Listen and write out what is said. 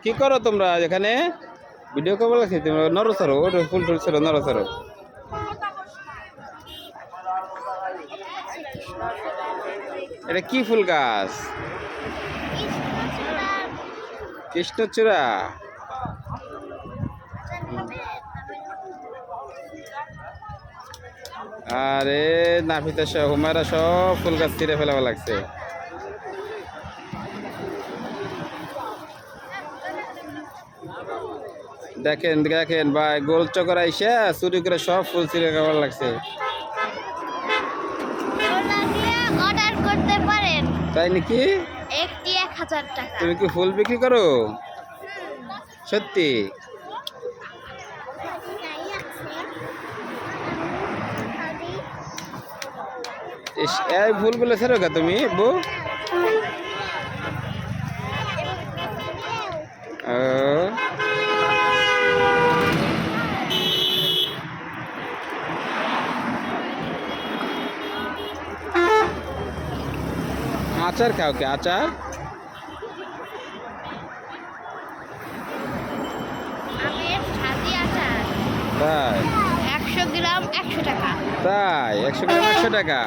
কি করো তোমরা এখানে? ভিডিও কল লাগছে তোমরা নরসরো ওটা ফুল টুল ছিল নরসরো। এটা কি ফুল গাছ? কৃষ্ণচূড়া। আরে নাফিতা সহ হুমায়রা সব ফুল গাছ ছিঁড়ে ফেলাবা লাগছে। দেখেন দেখেন ভাই গোল চক্কর আইসা চুরি করে সব ফুল ছিঁড়ে খাবার লাগছে। অর্ডার করতে পারেন। তাই নাকি? একটি 1000 টাকা। তুমি কি ফুল বিক্রি করো? সত্যি? এই ফুলগুলো ছেড়ো গা তুমি বউ? আচার খাও কে আচার? আমের সাদি আচার। তাই? 100 গ্রাম 100 টাকা। তাই 100 গ্রাম 100 টাকা।